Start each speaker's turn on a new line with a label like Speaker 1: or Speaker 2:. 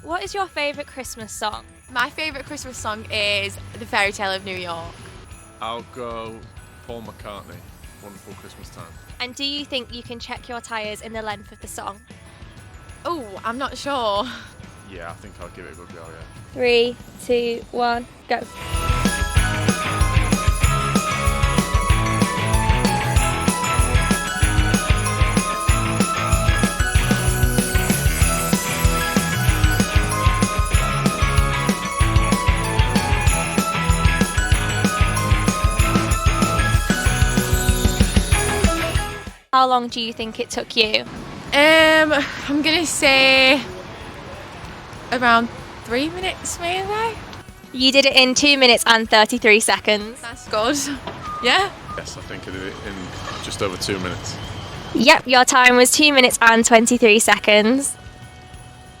Speaker 1: What is your favourite Christmas song?
Speaker 2: My favourite Christmas song is The Fairytale of New York.
Speaker 3: I'll go Paul McCartney, Wonderful Christmas Time.
Speaker 1: And do you think you can check your tyres in the length of the song?
Speaker 2: Oh, I'm not sure.
Speaker 3: Yeah, I think I'll give it a good go, yeah.
Speaker 1: 3, 2, 1, go. How long do you think it took you?
Speaker 2: I'm gonna say around 3 minutes maybe.
Speaker 1: You did it in 2 minutes and 33 seconds.
Speaker 2: That's good. Yeah?
Speaker 3: Yes, I think I did it in just over 2 minutes.
Speaker 1: Yep, your time was 2 minutes and 23 seconds.